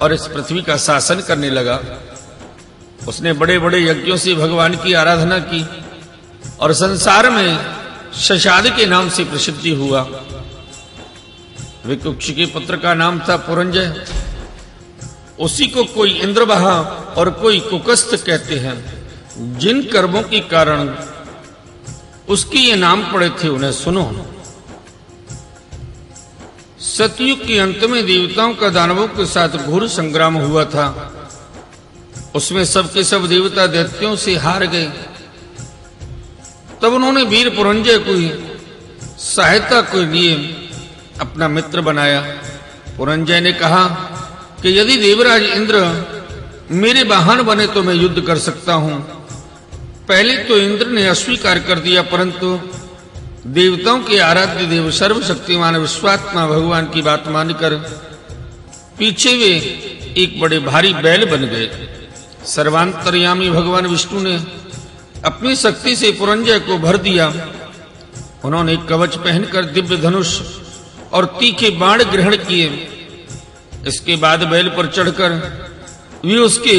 और इस पृथ्वी का शासन करने लगा। उसने बड़े बड़े यज्ञों से भगवान की आराधना की और संसार में शशाद के नाम से प्रसिद्धि हुआ। विकुक्ष के पुत्र का नाम था पुरंजय। उसी को कोई इंद्रवाहा और कोई कुकस्थ कहते हैं। जिन कर्मों के कारण उसके ये नाम पड़े थे उन्हें सुनो। सतयुग के अंत में देवताओं का दानवों के साथ घोर संग्राम हुआ था। उसमें सबके सब देवता दैत्यों से हार गए। तब उन्होंने वीर पुरंजय को सहायता के लिए अपना मित्र बनाया। पुरंजय ने कहा कि यदि देवराज इंद्र मेरे वाहन बने तो मैं युद्ध कर सकता हूं। पहले तो इंद्र ने अस्वीकार कर दिया, परंतु देवताओं के आराध्य देव सर्वशक्तिमान विश्वात्मा भगवान की बात मानकर पीछे वे एक बड़े भारी बैल बन गए। सर्वांतर्यामी भगवान विष्णु ने अपनी शक्ति से पुरंजय को भर दिया। उन्होंने कवच पहनकर दिव्य धनुष और तीखे बाण ग्रहण किए। इसके बाद बैल पर चढ़कर वे उसके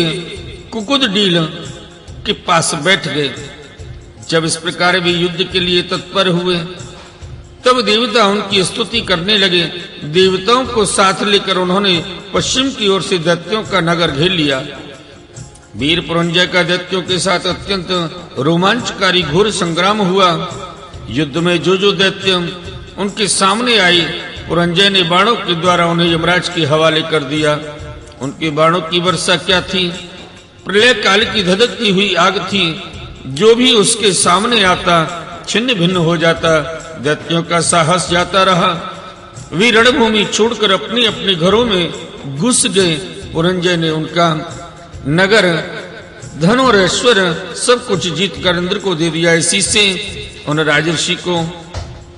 कुकुदडील के पास बैठ गए। जब इस प्रकार वे युद्ध के लिए तत्पर हुए तब देवता उनकी स्तुति करने लगे। देवताओं को साथ लेकर उन्होंने पश्चिम की ओर से दैत्यों का नगर घेर लिया। वीर पुरंजय का दैत्यों के साथ अत्यंत रोमांचकारी घोर संग्राम हुआ। युद्ध में जो दैत्य उनके सामने आए, पुरंजय ने बाणों के द्वारा उन्हें यमराज के हवाले कर दिया। उनके बाणों की वर्षा क्या थी, प्रलय काल की धधकती हुई आग थी। जो भी उसके सामने आता छिन्न भिन्न हो जाता। दैत्यों का साहस जाता रहा। वे रणभूमि छोड़कर अपने अपने घरों में घुस गए। पुरंजय ने उनका नगर, धन और ऐश्वर्य सब कुछ जीतकर इंद्र को दे दिया। इसी से उन राजर्षि को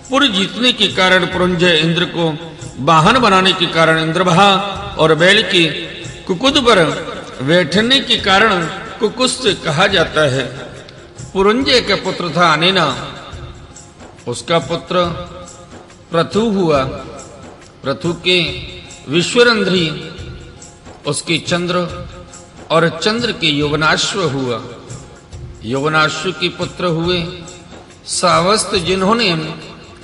पुर जीतने के कारण पुरंजय इंद्र को वाहन बनाने के कारण इंद्रवाहा और बैल के कुकुद पर बैठने के कारण कुकुस्थ कहा जाता है। पुरंजय का पुत्र था अनेना। उसका पुत्र प्रथु हुआ। प्रथु के विश्वरंध्री, उसके चंद्र और चंद्र के यौवनाश्व हुआ। यौवनाश्व के पुत्र हुए सावस्त, जिन्होंने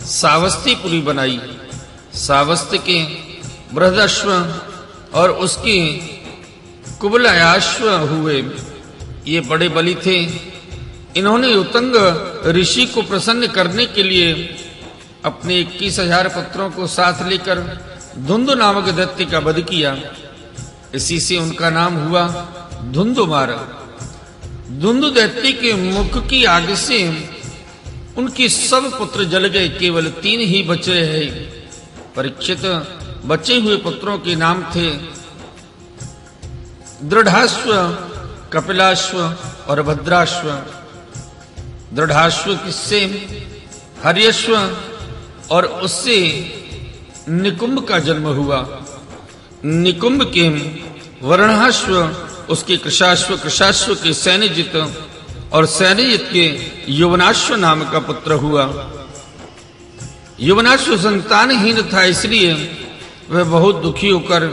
सावस्तीपुरी बनाई। सावस्त के बृहदश्व और उसके कुबलायाश्व हुए। ये बड़े बली थे। इन्होंने उतंग ऋषि को प्रसन्न करने के लिए अपने 21,000 पुत्रों को साथ लेकर धुंधु नामक दैत्य का वध किया। इसी से उनका नाम हुआ धुंधुमार। धुंधु दैत्य के मुख की आग से उनके सब पुत्र जल गए। केवल 3 ही बचे हैं। परीक्षित बचे हुए पुत्रों के नाम थे दृढ़ाश्व, कपिलाश्व और भद्राश्व। दृढ़ाश्व किससे? हर्यश्व, और उससे निकुंभ का जन्म हुआ। निकुंभ के वर्णाश्व, उसके कृशाश्व, कृशाश्व के सैन्यजित और सैन्यजित के यौवनाश्व नाम का पुत्र हुआ। यौवनाश्व संतानहीन था, इसलिए वह बहुत दुखी होकर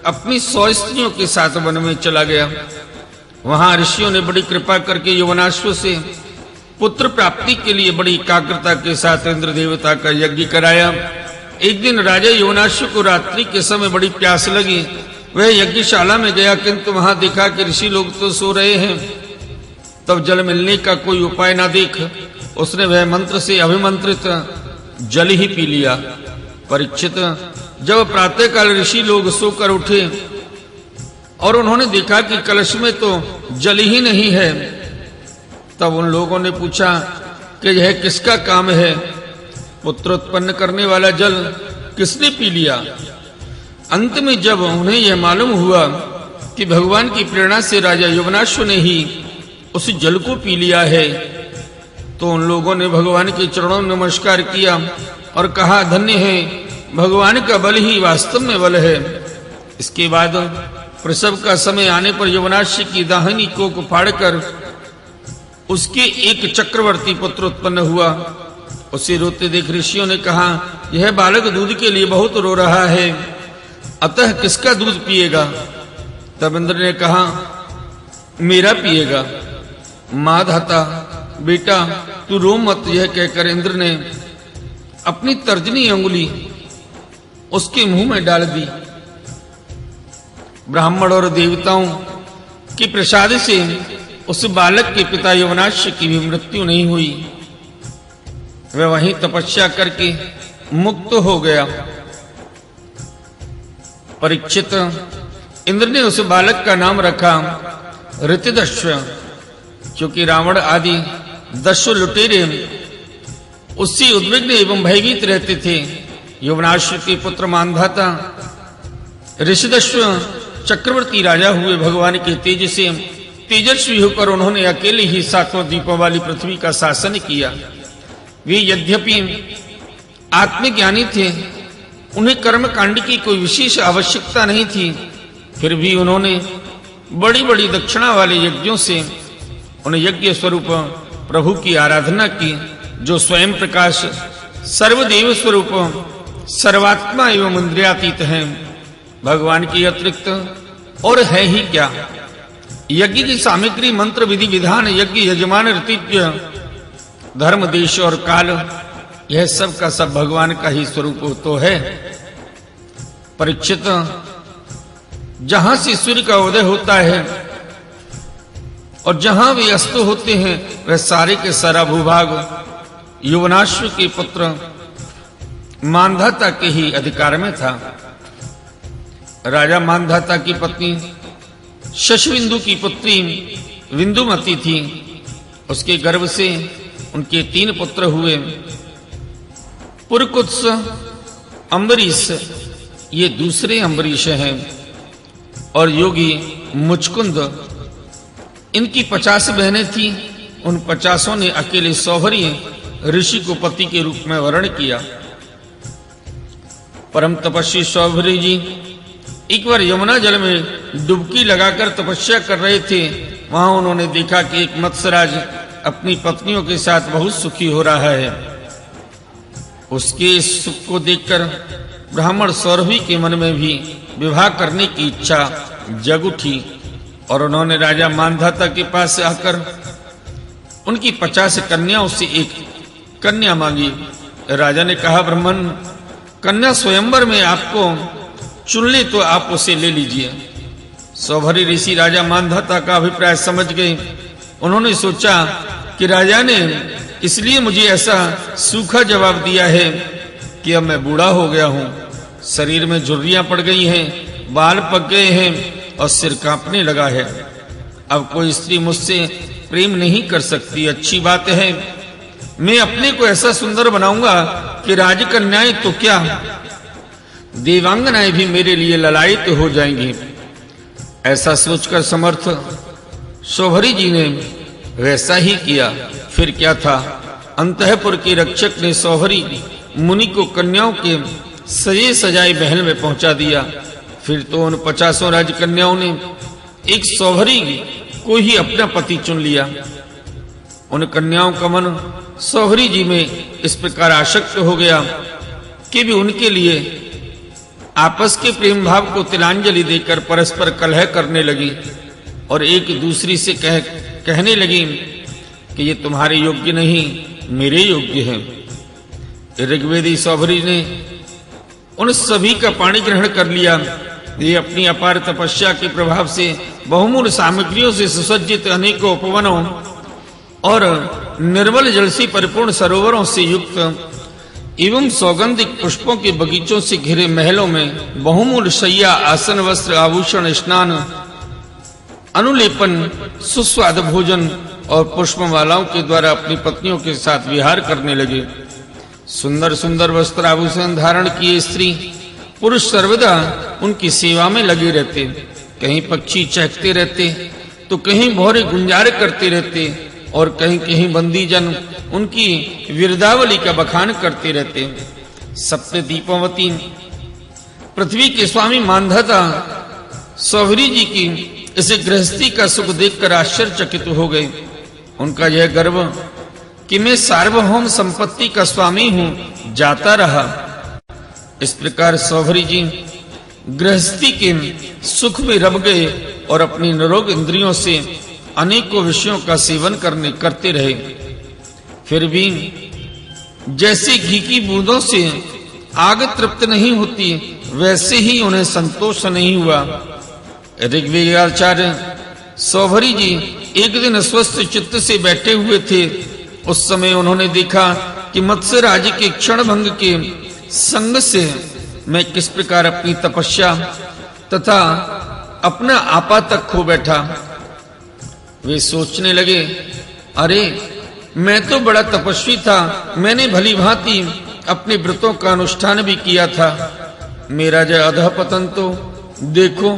अपनी 100 स्त्रियों के साथ वन में चला गया। वहां ऋषियों ने बड़ी कृपा करके यौवनाश्व से पुत्र प्राप्ति के लिए बड़ी एकाग्रता के साथ इंद्र देवता का यज्ञ कराया। एक दिन राजा यौवनाश्व को रात्रि के समय बड़ी प्यास लगी। वह यज्ञशाला में गया, किंतु वहां देखा कि ऋषि लोग तो सो रहे हैं। तब जल मिलने का कोई उपाय ना देख उसने वह मंत्र से अभिमंत्रित जल ही पी लिया। परीक्षित, जब प्रातःकाल ऋषि लोग सोकर उठे और उन्होंने देखा कि कलश में तो जल ही नहीं है, तब उन लोगों ने पूछा कि यह किसका काम है? पुत्र उत्पन्न करने वाला जल किसने पी लिया? अंत में जब उन्हें यह मालूम हुआ कि भगवान की प्रेरणा से राजा यौवनाश्व ने ही उस जल को पी लिया है, तो उन लोगों ने भगवान के चरणों में नमस्कार किया और कहा, धन्य है, भगवान का बल ही वास्तव में बल है। इसके बाद प्रसव का समय आने पर यौवनाश्व की दाहिनी कोख फाड़कर उसके एक चक्रवर्ती पुत्र उत्पन्न हुआ। उसे रोते देख ऋषियों ने कहा, यह बालक दूध के लिए बहुत रो रहा है, अतः किसका दूध पिएगा? तब इंद्र ने कहा, मेरा पिएगा। माधाता, बेटा तू रो मत, यह कहकर इंद्र ने अपनी तर्जनी अंगुली उसके मुंह में डाल दी। ब्राह्मण और देवताओं के प्रसाद से उस बालक के पिता यवनाश्य की भी मृत्यु नहीं हुई। वह वहीं तपस्या करके मुक्त हो गया। परीक्षित, इंद्र ने उस बालक का नाम रखा ऋतदश्व, क्योंकि रावण आदि दस्यु लुटेरे उससे उद्विग्न एवं भयभीत रहते थे। यवनाश्व के पुत्र मानधाता ऋषदश्व चक्रवर्ती राजा हुए। भगवान के तेज से तेजस्वी होकर उन्होंने अकेले ही 7 द्वीपों वाली पृथ्वी का शासन किया। वे यद्यपि आत्मज्ञानी थे, उन्हें कर्म कांड की कोई विशेष आवश्यकता नहीं थी, फिर भी उन्होंने बड़ी बड़ी दक्षिणा वाले यज्ञों से उन यज्ञ स्वरूप प्रभु की आराधना की, जो स्वयं प्रकाश सर्वदेव स्वरूप सर्वात्मा एवं इंद्रियातीत हैं। भगवान के अतिरिक्त और है ही क्या। यज्ञ की सामग्री, मंत्र, विधि विधान, यज्ञ यजमान, ऋतिज्ञ, धर्म, देश और काल, यह सब का सब भगवान का ही स्वरूप तो है। परीक्षित, जहां से सूर्य का उदय होता है और जहां वे अस्त होते हैं, वह सारे के सारा भूभाग यवनाश्व के पुत्र मानधाता के ही अधिकार में था। राजा मानधाता की पत्नी शशबिंदु की पुत्री विंदुमती थी। उसके गर्भ से उनके 3 पुत्र हुए, पुरकुत्स, अम्बरीश, ये दूसरे अम्बरीश हैं, और योगी मुचकुंद। इनकी 50 बहनें थीं। उन 50 ने अकेले सौभरी ऋषि को पति के रूप में वर्ण किया। परम तपस्वी सौभरी जी एक बार यमुना जल में डुबकी लगाकर तपस्या कर रहे थे। वहां उन्होंने देखा कि एक मत्स्यराज अपनी पत्नियों के साथ बहुत सुखी हो रहा है। उसके सुख को देखकर ब्राह्मण सौरभी के मन में भी विवाह करने की इच्छा जग उठी, और उन्होंने राजा मानधाता के पास आकर उनकी 50 कन्याओं से एक कन्या मांगी। राजा ने कहा, ब्राह्मण, कन्या स्वयंवर में आपको चुन ले तो आप उसे ले लीजिए। सौभरी ऋषि राजा मानधाता का अभिप्राय समझ गए। उन्होंने सोचा कि राजा ने इसलिए मुझे ऐसा सूखा जवाब दिया है कि अब मैं बूढ़ा हो गया हूं, शरीर में झुर्रियां पड़ गई हैं, बाल पक गए हैं और सिर कांपने लगा है। अब कोई स्त्री मुझसे प्रेम नहीं कर सकती। अच्छी बात है, मैं अपने को ऐसा सुंदर बनाऊंगा कि राजकन्याएं तो क्या, देवांगनाएं भी मेरे लिए ललायित हो जाएंगी। ऐसा सोचकर समर्थ सौभरी जी ने वैसा ही किया। फिर क्या था, अंतःपुर के रक्षक ने सौभरी मुनि को कन्याओं के सजे सजाए महल में पहुंचा दिया। फिर तो उन 50 राजकन्याओं ने एक सौभरी को ही अपना पति चुन लिया। उन कन्याओं का मन सौभरी जी में इस प्रकार आसक्त हो गया कि भी उनके लिए आपस के प्रेम भाव को तिलांजलि देकर परस्पर कलह करने लगी और एक दूसरी से कहने लगी कि ये तुम्हारे योग्य नहीं, मेरे योग्य हैं। ऋग्वेदी सौभरी ने उन सभी का पाणी ग्रहण कर लिया। ये अपनी अपार तपस्या के प्रभाव से बहुमूल्य सामग्रियों से सुसज्जित अनेकों उपवनों और निर्मल जल से परिपूर्ण सरोवरों से युक्त एवं सौगंधिक पुष्पों के बगीचों से घिरे महलों में बहुमूल्य शैया, आसन, वस्त्र, आभूषण, स्नान, अनुलेपन, सुस्वाद भोजन और पुष्पमालाओं के द्वारा अपनी पत्नियों के साथ विहार करने लगे। सुंदर सुंदर वस्त्र आभूषण धारण किए स्त्री पुरुष सर्वदा उनकी सेवा में लगे रहते। कहीं पक्षी चहकते रहते तो कहीं भौरे गुंजार करते रहते और कहीं कहीं बंदी जन उनकी वीरदावली का बखान करते रहते। सप्त दीपवती पृथ्वी के स्वामी मानधाता सौभरी जी की इस गृहस्थी का सुख देखकर आश्चर्यचकित हो गए। उनका यह गर्व कि मैं सार्वभौम संपत्ति का स्वामी हूं जाता रहा। इस प्रकार सौभरी जी गृहस्थी के सुख में रम गए और अपनी निरोग इंद्रियों से अनेकों विषयों का सेवन करते रहे। फिर भी जैसे घी की बूंदों से आग तृप्त नहीं होती, वैसे ही उन्हें संतोष नहीं हुआ। ऋग्वेदाचार्य सौभरी जी एक दिन अस्वस्थ चित्त से बैठे हुए थे। उस समय उन्होंने देखा कि मत्स्य राज के क्षण भंग के संग से मैं किस प्रकार अपनी तपस्या तथा अपना आपा तक खो बैठा। वे सोचने लगे, अरे मैं तो बड़ा तपस्वी था, मैंने भली भांति अपने व्रतों का अनुष्ठान भी किया था, मेरा जय अधःपतन तो देखो।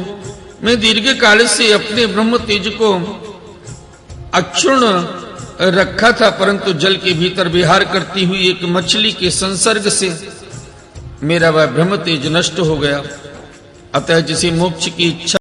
मैं दीर्घ काल से अपने ब्रह्म तेज को अक्षुण्ण रखा था, परंतु जल के भीतर विहार करती हुई एक मछली के संसर्ग से मेरा वह ब्रह्म तेज नष्ट हो गया। अतः जिसे मोक्ष की इच्छा